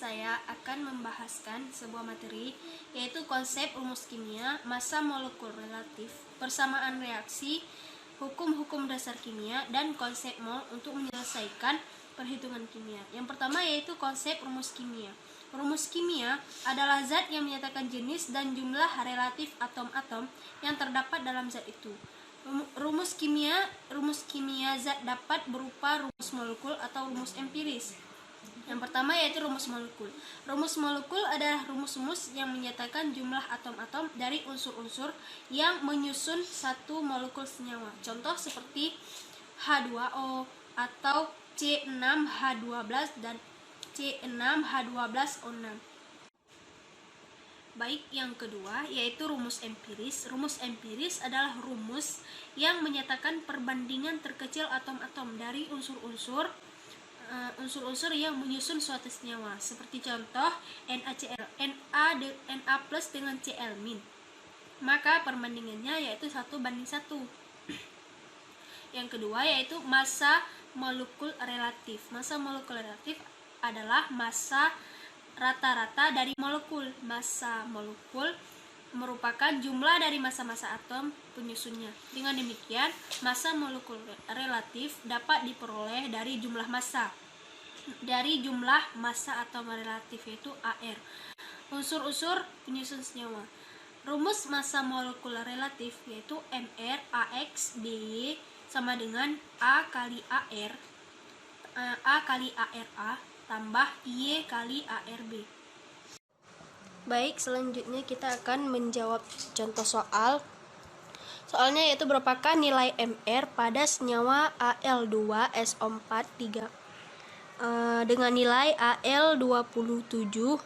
saya akan membahaskan sebuah materi, yaitu konsep rumus kimia, massa molekul relatif, persamaan reaksi, hukum-hukum dasar kimia, dan konsep mol untuk menyelesaikan perhitungan kimia. Yang pertama yaitu konsep rumus kimia. Rumus kimia adalah zat yang menyatakan jenis dan jumlah relatif atom-atom yang terdapat dalam zat itu. Rumus kimia zat dapat berupa rumus molekul atau rumus empiris. Yang pertama yaitu rumus molekul. Rumus molekul adalah rumus-rumus yang menyatakan jumlah atom-atom dari unsur-unsur yang menyusun satu molekul senyawa. Contoh seperti H2O atau C6H12 dan C6H12O6. Baik, yang kedua yaitu rumus empiris. Rumus empiris adalah rumus yang menyatakan perbandingan terkecil atom-atom dari unsur-unsur yang menyusun suatu senyawa. Seperti contoh NaCl, Na plus dengan Cl min. Maka perbandingannya yaitu 1:1. Yang kedua yaitu massa molekul relatif. Massa molekul relatif adalah massa rata-rata dari molekul. Massa molekul merupakan jumlah dari massa-massa atom penyusunnya. Dengan demikian, massa molekul relatif dapat diperoleh dari jumlah massa. Dari jumlah massa atom relatif yaitu AR. Unsur-unsur penyusun senyawa. Rumus massa molekul relatif yaitu Mr AX BY sama dengan A kali AR A tambah Y kali ARB. Baik, selanjutnya kita akan menjawab contoh soal. Soalnya yaitu berapakah nilai Mr pada senyawa Al2SO4 3 dengan nilai Al 27,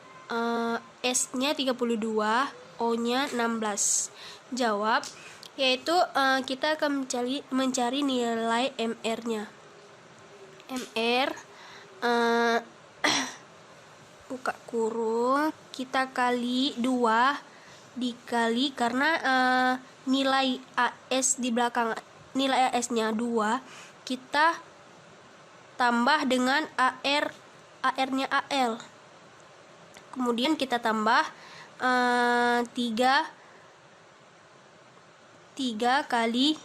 S-nya 32, O-nya 16. Jawab yaitu kita akan mencari nilai Mr-nya. Mr buka kurung, kita kali 2 dikali karena nilai AS di belakang nilai AS-nya 2, kita tambah dengan AR-nya AL. Kemudian kita tambah 3 kali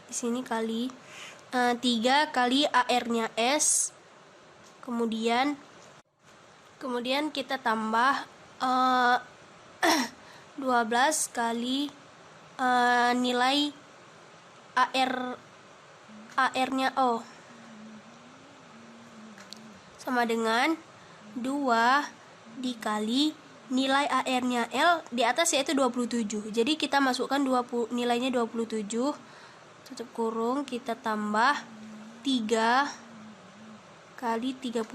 di sini kali 3 kali AR-nya S. Kemudian kita tambah 12 kali nilai AR-nya O sama dengan 2 dikali nilai AR-nya L di atas yaitu 27. Jadi kita masukkan nilainya 27, tutup kurung, kita tambah 3 kali 32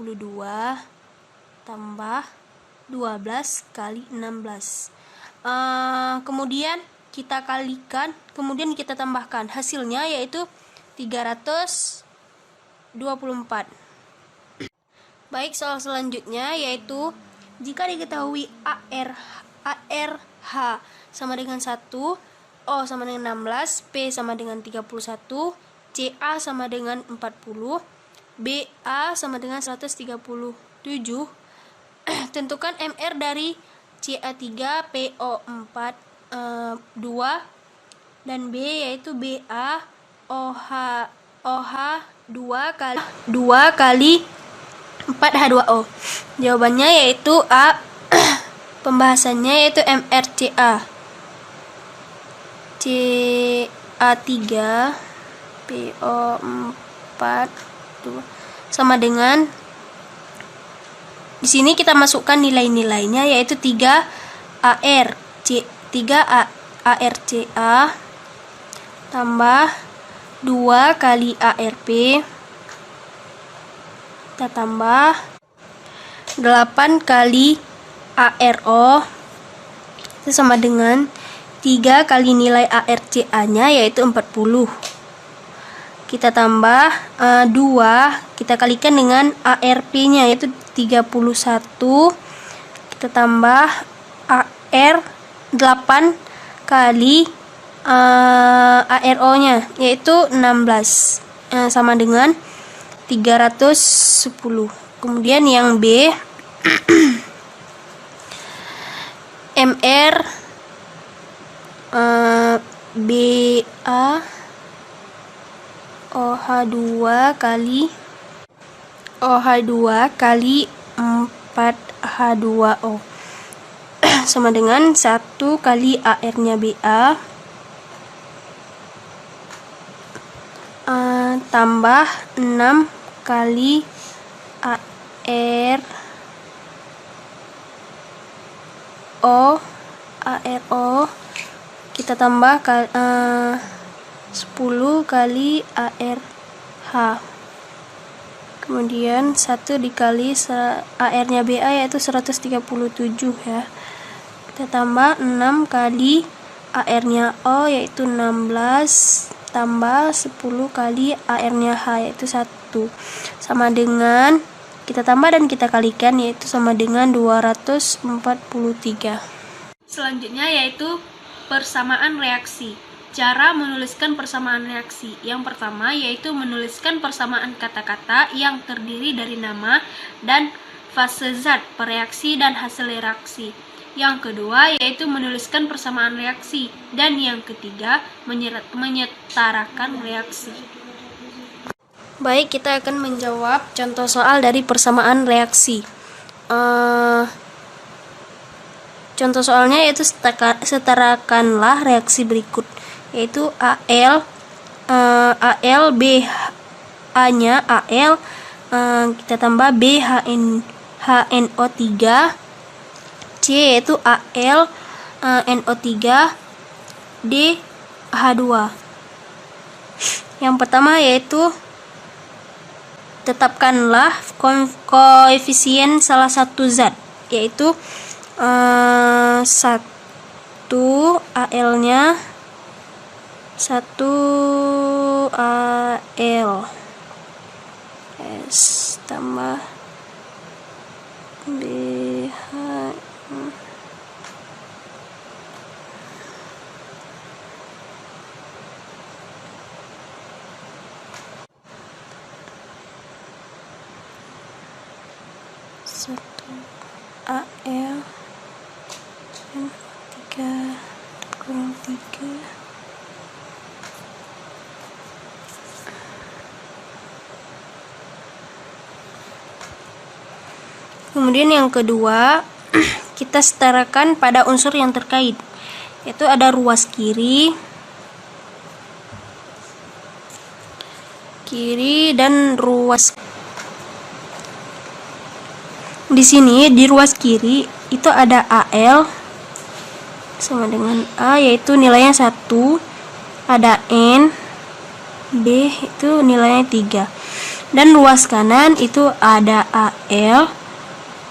tambah 12 kali 16. Kemudian kita kalikan, kemudian kita tambahkan, hasilnya yaitu 324. Baik, soal selanjutnya yaitu jika diketahui ARH sama dengan 1, O sama dengan 16, P sama dengan 31, CA sama dengan 40, BA sama dengan 137. Tentukan MR dari CA3, PO4 2 dan B yaitu BA OH 2 kali 4H2O. Jawabannya yaitu A. Pembahasannya yaitu MRCA. CA3 PO4 sama dengan, di sini kita masukkan nilai-nilainya yaitu 3 ARCA tambah 2 kali ARP, kita tambah 8 kali ARO, itu sama dengan 3 kali nilai ARCA-nya yaitu 40. Kita tambah 2, kita kalikan dengan ARP-nya yaitu 31. Kita tambah AR 8 kali ARO-nya yaitu 16, sama dengan 310. Kemudian yang B, MR BA OH2 kali OH2 kali 4H2O sama dengan 1 kali AR-nya BA tambah 6 kali ARO kita tambah 10 kali ARH, kemudian 1 dikali AR-nya BA yaitu 137 ya, kita tambah 6 kali AR-nya O yaitu 16 tambah 10 kali AR-nya H yaitu 1 sama dengan, kita tambah dan kita kalikan yaitu sama dengan 243. Selanjutnya yaitu persamaan reaksi. Cara menuliskan persamaan reaksi. Yang pertama yaitu menuliskan persamaan kata-kata yang terdiri dari nama dan fase zat, pereaksi dan hasil reaksi. Yang kedua yaitu menuliskan persamaan reaksi. Dan yang ketiga menyetarakan reaksi. Baik, kita akan menjawab contoh soal dari persamaan reaksi. Contoh soalnya yaitu setarakanlah reaksi berikut, yaitu AL BH-nya AL, kita tambah BHNO3, C yaitu AL NO3 DH2. Yang pertama yaitu tetapkanlah koefisien salah satu zat, yaitu 1 AL-nya 1 AL S tambah BH AL N 3 kurang 3 kemudian yang kedua kita setarakan pada unsur yang terkait, yaitu ada ruas kiri dan ruas. Di sini di ruas kiri itu ada AL sama dengan A yaitu nilainya 1, ada N, B itu nilainya 3. Dan ruas kanan itu ada AL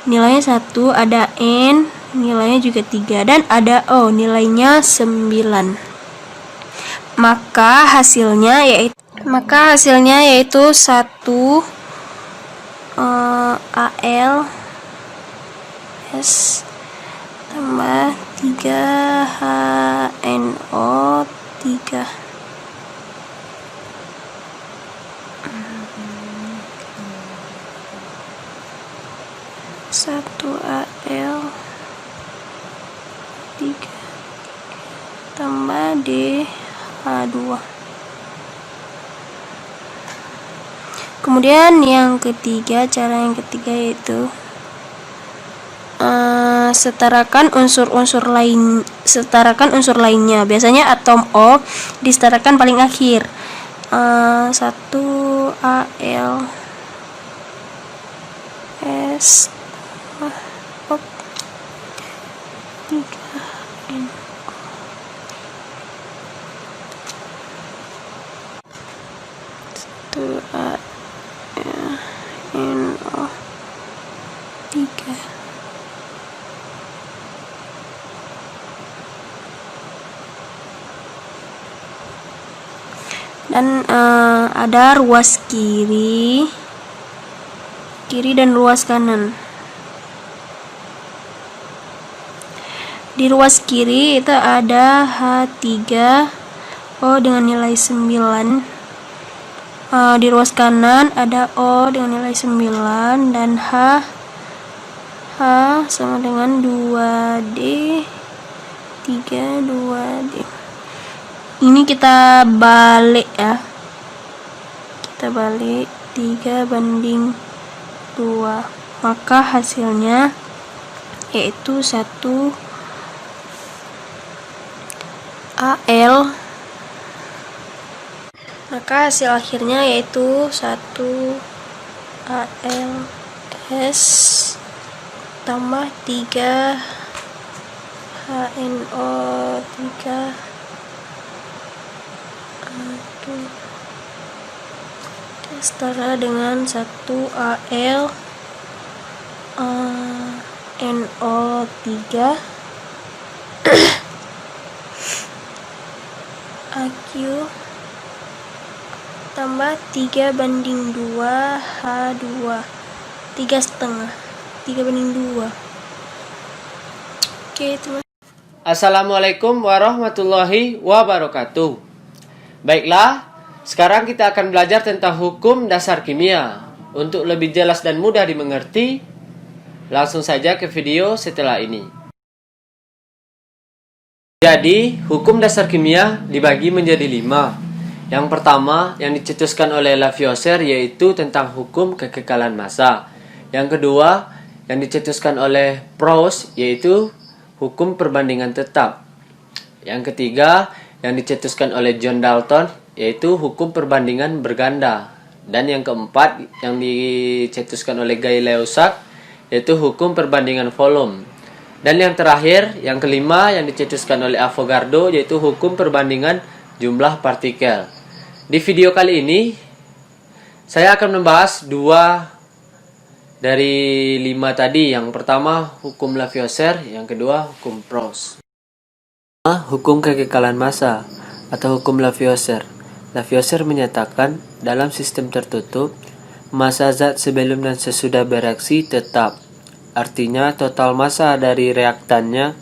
nilainya 1, ada N nilainya juga 3 dan ada O nilainya 9. Maka hasilnya yaitu 1 AL S tambah 3 HNO3. Satu AL 3 tambah DH2. Kemudian cara yang ketiga yaitu setarakan unsur lainnya. Biasanya atom O disetarakan paling akhir. 1 AL S 3 N. NO3. Dan ada ruas kiri dan ruas kanan. Di ruas kiri itu ada H3O dengan nilai 9, Di ruas kanan ada O dengan nilai 9 dan H sama dengan 2D 3 2D. Ini kita balik ya. Kita balik 3:2. Maka hasilnya yaitu 1 AL. Maka hasil akhirnya yaitu 1 ALS tambah 3 HNO3 setara dengan 1 AL NO3 AQ tambah 3:2 H2 3,5 3:2. Oke, terima kasih. Assalamualaikum warahmatullahi wabarakatuh. Baiklah, sekarang kita akan belajar tentang hukum dasar kimia. Untuk lebih jelas dan mudah dimengerti, langsung saja ke video setelah ini. Jadi, hukum dasar kimia dibagi menjadi 5. Yang pertama yang dicetuskan oleh Lavoisier yaitu tentang hukum kekekalan massa. Yang kedua yang dicetuskan oleh Proust yaitu hukum perbandingan tetap. Yang ketiga yang dicetuskan oleh John Dalton yaitu hukum perbandingan berganda. Dan yang keempat yang dicetuskan oleh Guy Leusac yaitu hukum perbandingan volume. Dan yang terakhir, yang kelima yang dicetuskan oleh Avogadro yaitu hukum perbandingan jumlah partikel. Di video kali ini saya akan membahas 2 dari 5 tadi. Yang pertama hukum Lavoisier, yang kedua hukum Proust. Hukum kekekalan massa atau hukum Lavoisier. Lavoisier menyatakan dalam sistem tertutup massa zat sebelum dan sesudah bereaksi tetap. Artinya total massa dari reaktannya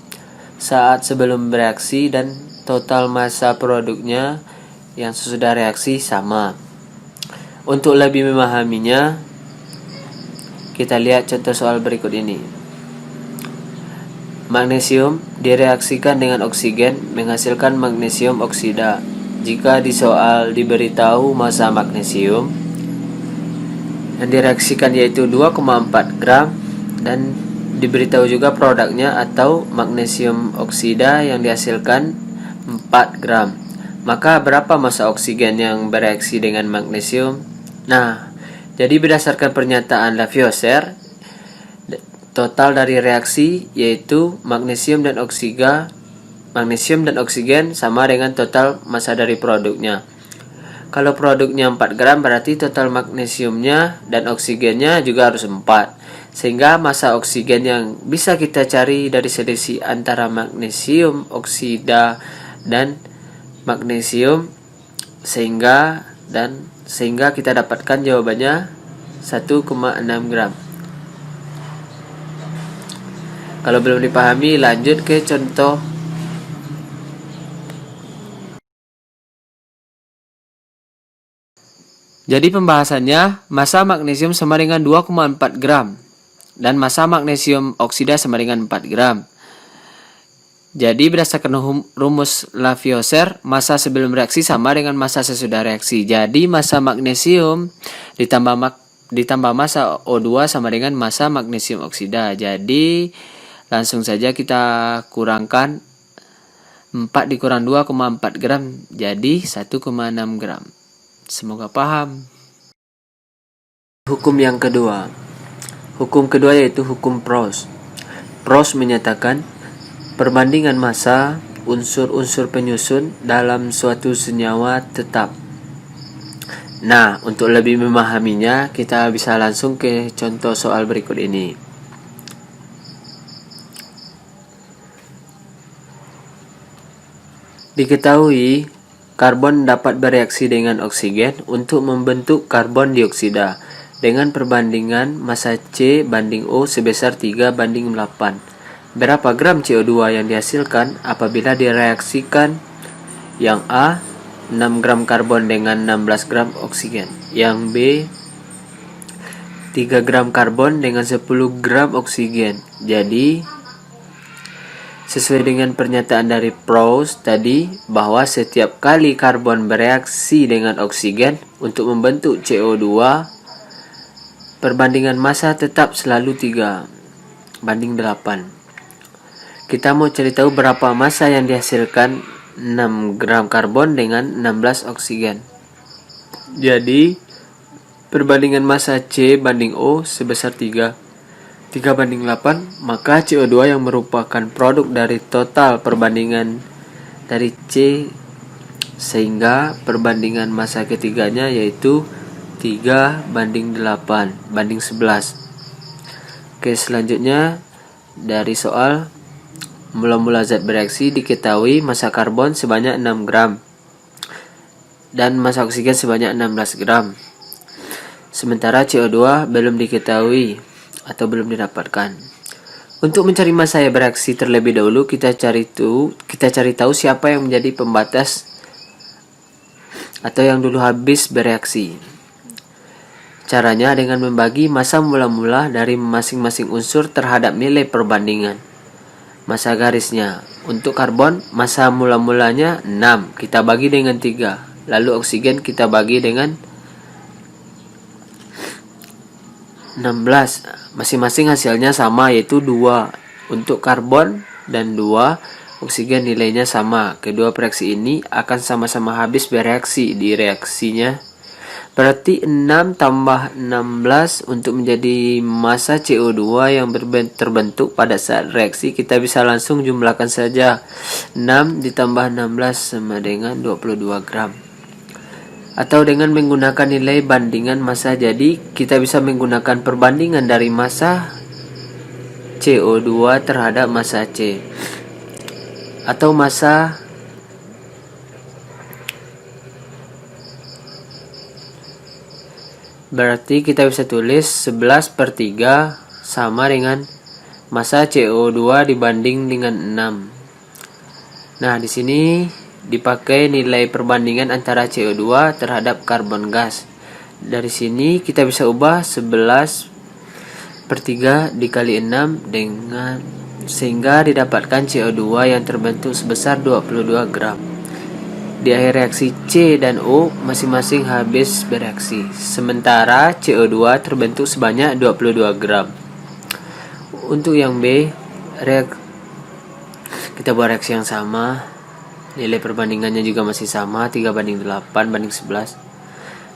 saat sebelum bereaksi dan total massa produknya yang sesudah reaksi sama. Untuk lebih memahaminya, kita lihat contoh soal berikut ini. Magnesium direaksikan dengan oksigen menghasilkan magnesium oksida. Jika di soal diberitahu massa magnesium yang direaksikan yaitu 2,4 gram dan diberitahu juga produknya atau magnesium oksida yang dihasilkan 4 gram, maka berapa massa oksigen yang bereaksi dengan magnesium? Nah, jadi berdasarkan pernyataan Lavoisier, total dari reaksi yaitu magnesium dan oksigen sama dengan total massa dari produknya. Kalau produknya 4 gram berarti total magnesiumnya dan oksigennya juga harus 4. Sehingga massa oksigen yang bisa kita cari dari selisih antara magnesium oksida dan magnesium sehingga kita dapatkan jawabannya 1,6 gram. Kalau belum dipahami, lanjut ke contoh. Jadi pembahasannya, massa magnesium sama dengan 2,4 gram dan massa magnesium oksida sama dengan 4 gram. Jadi berdasarkan rumus Lavoisier, massa sebelum reaksi sama dengan massa sesudah reaksi. Jadi massa magnesium ditambah massa O2 sama dengan massa magnesium oksida. Jadi langsung saja kita kurangkan 4 dikurang 2,4 gram jadi 1,6 gram. Semoga paham. Hukum yang kedua. Hukum kedua yaitu hukum Proust. Proust menyatakan perbandingan massa unsur-unsur penyusun dalam suatu senyawa tetap. Nah, untuk lebih memahaminya, kita bisa langsung ke contoh soal berikut ini. Diketahui, karbon dapat bereaksi dengan oksigen untuk membentuk karbon dioksida dengan perbandingan massa C banding O sebesar 3:8. Berapa gram CO2 yang dihasilkan apabila direaksikan yang A 6 gram karbon dengan 16 gram oksigen. Yang B 3 gram karbon dengan 10 gram oksigen. Jadi sesuai dengan pernyataan dari Proust tadi bahwa setiap kali karbon bereaksi dengan oksigen untuk membentuk CO2, perbandingan massa tetap selalu 3:8. Kita mau cari tahu berapa massa yang dihasilkan 6 gram karbon dengan 16 oksigen. Jadi perbandingan massa C banding O sebesar 3:8, maka CO2 yang merupakan produk dari total perbandingan dari C, sehingga perbandingan massa ketiganya yaitu 3:8:11. Oke, selanjutnya dari soal mula-mula zat bereaksi diketahui massa karbon sebanyak 6 gram dan massa oksigen sebanyak 16 gram. Sementara CO2 belum diketahui atau belum didapatkan. Untuk mencari massa yang bereaksi terlebih dahulu, kita cari tahu siapa yang menjadi pembatas atau yang dulu habis bereaksi. Caranya dengan membagi massa mula-mula dari masing-masing unsur terhadap nilai perbandingan massa garisnya. Untuk karbon, massa mula-mulanya 6, kita bagi dengan 3. Lalu oksigen kita bagi dengan 16. Masing-masing hasilnya sama, yaitu 2 untuk karbon dan 2 oksigen, nilainya sama. Kedua reaksi ini akan sama-sama habis bereaksi di reaksinya. Berarti 6 tambah 16 untuk menjadi massa CO2 yang terbentuk pada saat reaksi. Kita bisa langsung jumlahkan saja. 6 ditambah 16 sama dengan 22 gram. Atau dengan menggunakan nilai bandingan massa. Jadi kita bisa menggunakan perbandingan dari massa CO2 terhadap massa C, atau massa berarti kita bisa tulis 11/3 sama dengan massa CO2 dibanding dengan 6. Nah, di sini dipakai nilai perbandingan antara CO2 terhadap karbon gas. Dari sini kita bisa ubah 11/3 dikali 6 dengan sehingga didapatkan CO2 yang terbentuk sebesar 22 gram. Di akhir reaksi C dan O masing-masing habis bereaksi, sementara CO2 terbentuk sebanyak 22 gram. Untuk yang B, kita buat reaksi yang sama. Nilai perbandingannya juga masih sama, 3:8:11.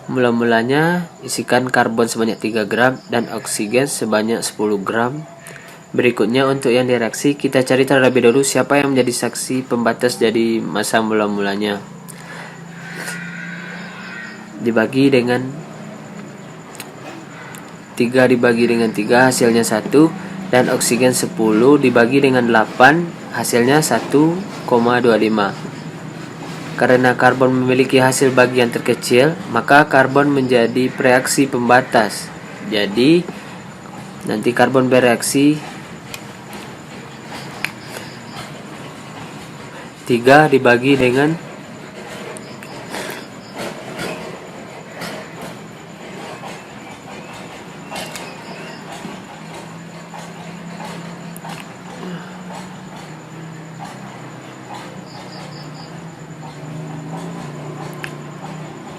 Mula-mulanya isikan karbon sebanyak 3 gram dan oksigen sebanyak 10 gram. Berikutnya untuk yang direaksi, kita cari terlebih dahulu siapa yang menjadi saksi pembatas dari massa mula-mulanya. Dibagi dengan 3 dibagi dengan 3 hasilnya 1, dan oksigen 10 dibagi dengan 8 hasilnya 1,25. Karena karbon memiliki hasil bagian terkecil, maka karbon menjadi reaksi pembatas. Jadi nanti karbon bereaksi 3 dibagi dengan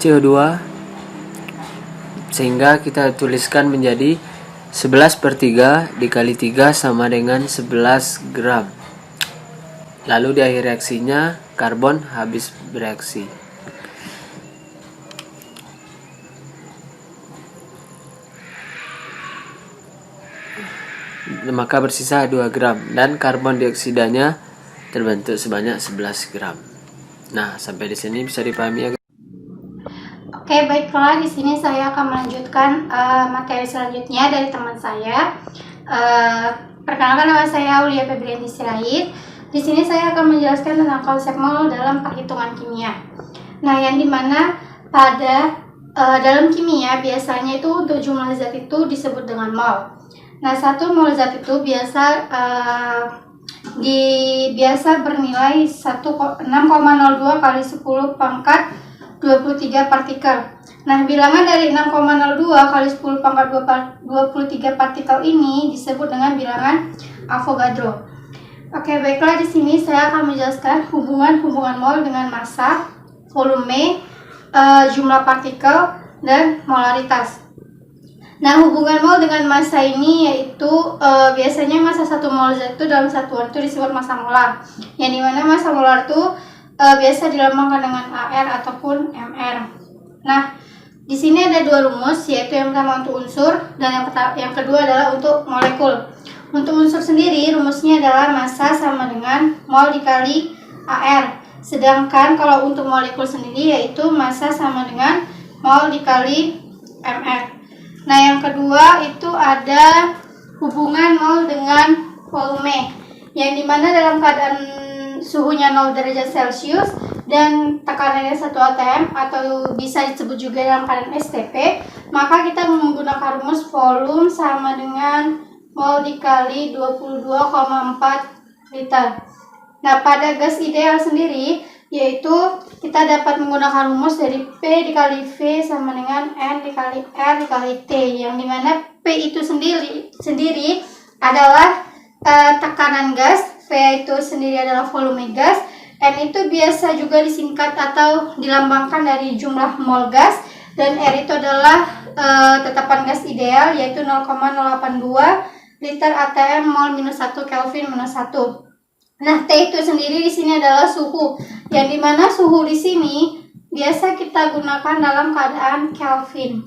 CO2, sehingga kita tuliskan menjadi 11/3 dikali 3 sama dengan 11 gram. Lalu di akhir reaksinya karbon habis bereaksi. Maka bersisa 2 gram dan karbon dioksidanya terbentuk sebanyak 11 gram. Nah, sampai di sini bisa dipahami ya. Oke, baiklah, di sini saya akan melanjutkan materi selanjutnya dari teman saya. Perkenalkan, nama saya Aulia Febrianti Sirait. Di sini saya akan menjelaskan tentang konsep mol dalam perhitungan kimia. Nah, yang dimana pada dalam kimia biasanya itu untuk jumlah zat itu disebut dengan mol. Nah, 1 mol zat itu biasa biasa bernilai 6,02 kali 10 pangkat 23 partikel. Nah, bilangan dari 6,02 kali 10 pangkat 23 partikel ini disebut dengan bilangan Avogadro. Oke, baiklah, di sini saya akan menjelaskan hubungan mol dengan massa, volume, jumlah partikel, dan molaritas. Nah, hubungan mol dengan massa ini yaitu biasanya massa 1 mol zat itu dalam satuan itu disebut massa molar. Yang dimana massa molar itu biasa dilambangkan dengan AR ataupun MR. Nah, di sini ada dua rumus, yaitu yang pertama untuk unsur dan yang kedua adalah untuk molekul. Untuk unsur sendiri rumusnya adalah massa sama dengan mol dikali AR. Sedangkan kalau untuk molekul sendiri yaitu massa sama dengan mol dikali MR. Nah, yang kedua itu ada hubungan mol dengan volume, yang dimana dalam keadaan suhunya 0 derajat Celcius dan tekanannya 1 atm atau bisa disebut juga dalam keadaan STP, maka kita menggunakan rumus volume sama dengan mol dikali 22,4 liter. Nah, pada gas ideal sendiri yaitu kita dapat menggunakan rumus dari P dikali V sama dengan N dikali R dikali T, yang dimana P itu sendiri adalah tekanan gas, V itu sendiri adalah volume gas, N itu biasa juga disingkat atau dilambangkan dari jumlah mol gas, dan R itu adalah tetapan gas ideal yaitu 0,082 liter atm mol minus 1 Kelvin minus 1. Nah, T itu sendiri di sini adalah suhu, yang dimana suhu di sini biasa kita gunakan dalam keadaan Kelvin.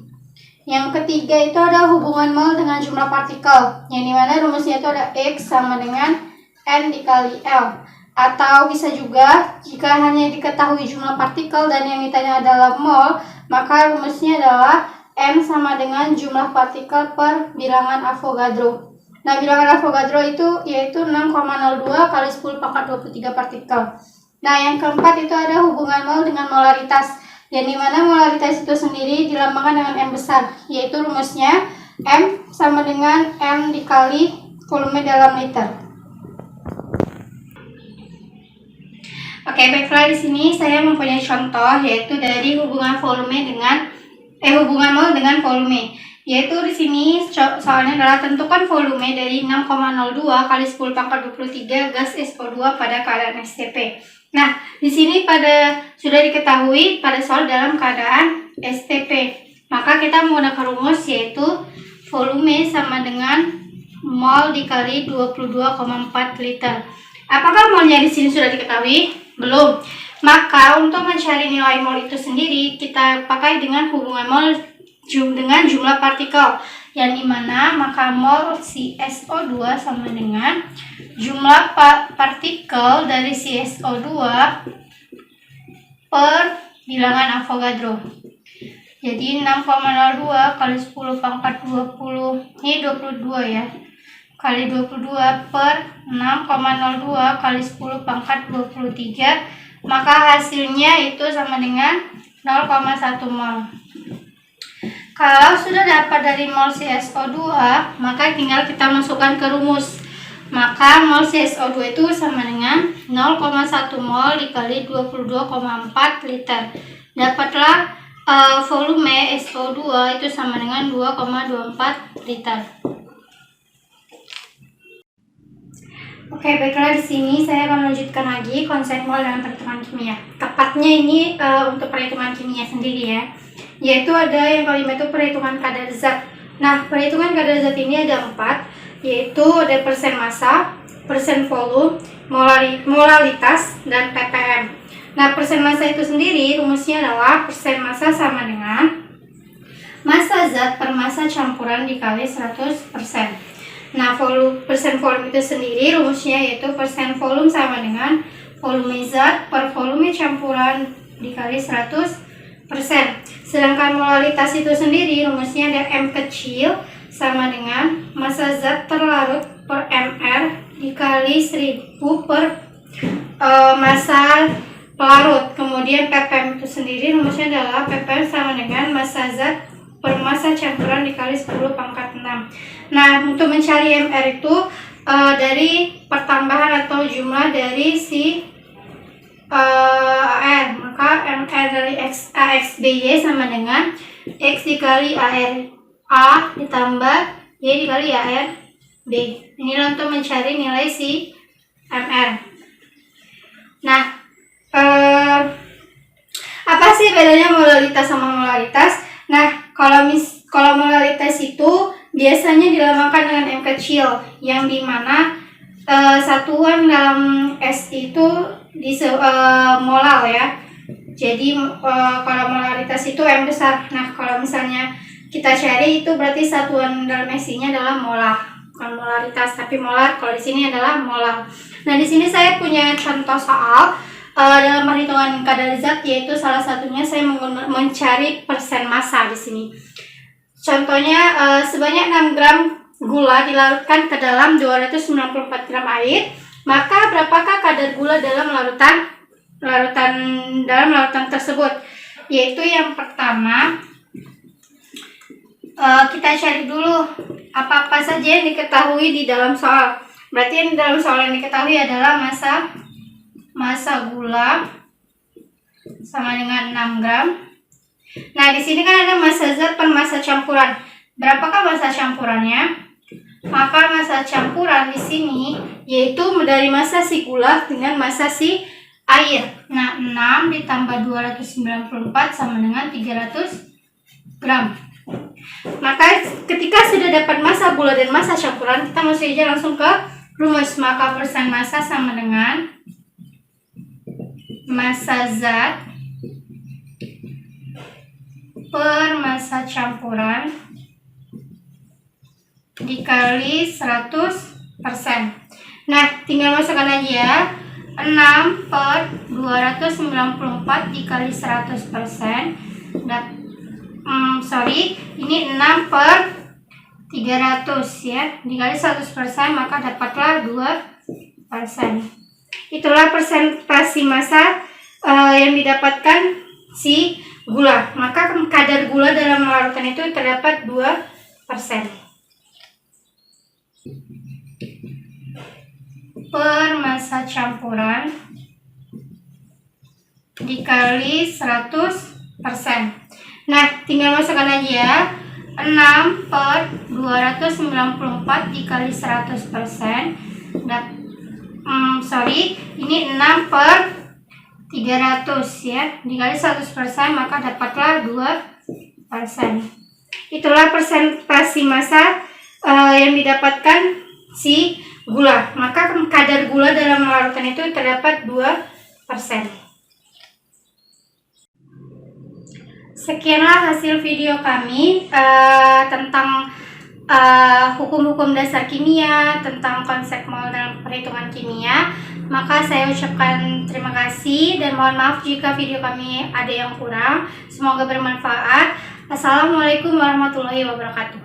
Yang ketiga itu ada hubungan mol dengan jumlah partikel, yang dimana rumusnya itu ada X sama dengan N dikali L. Atau bisa juga jika hanya diketahui jumlah partikel dan yang ditanya adalah mol, maka rumusnya adalah M sama dengan jumlah partikel per bilangan Avogadro. Nah, bilangan Avogadro itu yaitu 6,02 kali 10 pangkat 23 partikel. Nah, yang keempat itu ada hubungan mol dengan molaritas, yang dimana molaritas itu sendiri dilambangkan dengan M besar, yaitu rumusnya M sama dengan M dikali volume dalam liter. Oke, baiklah, di sini saya mempunyai contoh yaitu dari hubungan mol dengan volume. Yaitu di sini soalnya adalah tentukan volume dari 6,02 kali 10 pangkat 23 gas SO2 pada keadaan STP. Nah, di sini sudah diketahui pada soal dalam keadaan STP. Maka kita menggunakan rumus yaitu volume sama dengan mol dikali 22,4 liter. Apakah molnya di sini sudah diketahui? Belum. Maka untuk mencari nilai mol itu sendiri kita pakai dengan hubungan mol dengan jumlah partikel, yang dimana maka mol CSO2 sama dengan jumlah partikel dari CSO2 per bilangan Avogadro. Jadi 6,02 kali 10 pangkat 20, ini 22 ya, kali 22 per 6,02 kali 10 pangkat 23, maka hasilnya itu sama dengan 0,1 mol. Kalau sudah dapat dari mol CSO2, maka tinggal kita masukkan ke rumus. Maka mol CSO2 itu sama dengan 0,1 mol dikali 22,4 liter. Dapatlah volume SO2 itu sama dengan 2,24 liter. Oke, baiklah, di sini saya akan melanjutkan lagi konsep mol dalam perhitungan kimia. Tepatnya ini untuk perhitungan kimia sendiri ya. Yaitu ada yang kelima itu perhitungan kadar zat. Nah, perhitungan kadar zat ini ada 4, yaitu ada persen massa, persen volume, molaritas, dan ppm. Nah, persen massa itu sendiri rumusnya adalah persen massa sama dengan massa zat per massa campuran dikali 100%. Nah, persen volume itu sendiri rumusnya yaitu persen volume sama dengan volume zat per volume campuran dikali 100%. Sedangkan molaritas itu sendiri rumusnya ada M kecil sama dengan massa zat terlarut per mR dikali 1000 per massa pelarut. Kemudian ppm itu sendiri rumusnya adalah ppm sama dengan massa zat per massa campuran dikali 10 pangkat 6. Nah, untuk mencari mR itu dari pertambahan atau jumlah dari si AR. Maka MR dari AX BY sama dengan X dikali AR A ditambah Y dikali AR B. Inilah untuk mencari nilai si MR. Nah, apa sih bedanya molaritas sama molaritas? Nah, kalau molaritas itu biasanya dilambangkan dengan M kecil, yang dimana satuan dalam S itu molal ya. Jadi kalau molaritas itu M besar. Nah, kalau misalnya kita cari itu berarti satuan dalam S-nya adalah molar, bukan molaritas tapi molar. Kalau di sini adalah molar. Nah, di sini saya punya contoh soal dalam perhitungan kadar zat, yaitu salah satunya saya mencari persen massa di sini. Contohnya sebanyak 6 gram gula dilarutkan ke dalam 294 gram air, maka berapakah kadar gula dalam larutan tersebut? Yaitu yang pertama kita cari dulu apa-apa saja yang diketahui di dalam soal. Berarti yang di dalam soal yang diketahui adalah massa gula sama dengan 6 gram. Nah, di sini kan ada massa zat per massa campuran. Berapakah massa campurannya? Maka massa campuran di sini yaitu dari massa si gula dengan massa si air. Nah, 6 ditambah 294 sama dengan 300 gram. Maka ketika sudah dapat massa gula dan massa campuran, kita masuk aja langsung ke rumus. Maka persen massa sama dengan massa zat per massa campuran dikali 100%. Nah, tinggal masukkan aja 6 per 294 dikali 100%. Ini 6 per 300 ya, dikali 100%, maka dapatlah 2%. Itulah persentase massa yang didapatkan si gula. Maka kadar gula dalam larutan itu terdapat 2%. Per massa campuran dikali 100%. Nah, tinggal masukkan aja 6 per 294 dikali 100%. Ini 6 per 300 ya, dikali 100%, maka dapatlah 2%. Itulah persentase massa yang didapatkan si gula. Maka kadar gula dalam larutan itu terdapat 2%. Sekianlah hasil video kami tentang hukum-hukum dasar kimia, tentang konsep mol dalam perhitungan kimia. Maka saya ucapkan terima kasih dan mohon maaf jika video kami ada yang kurang. Semoga bermanfaat. Assalamualaikum warahmatullahi wabarakatuh.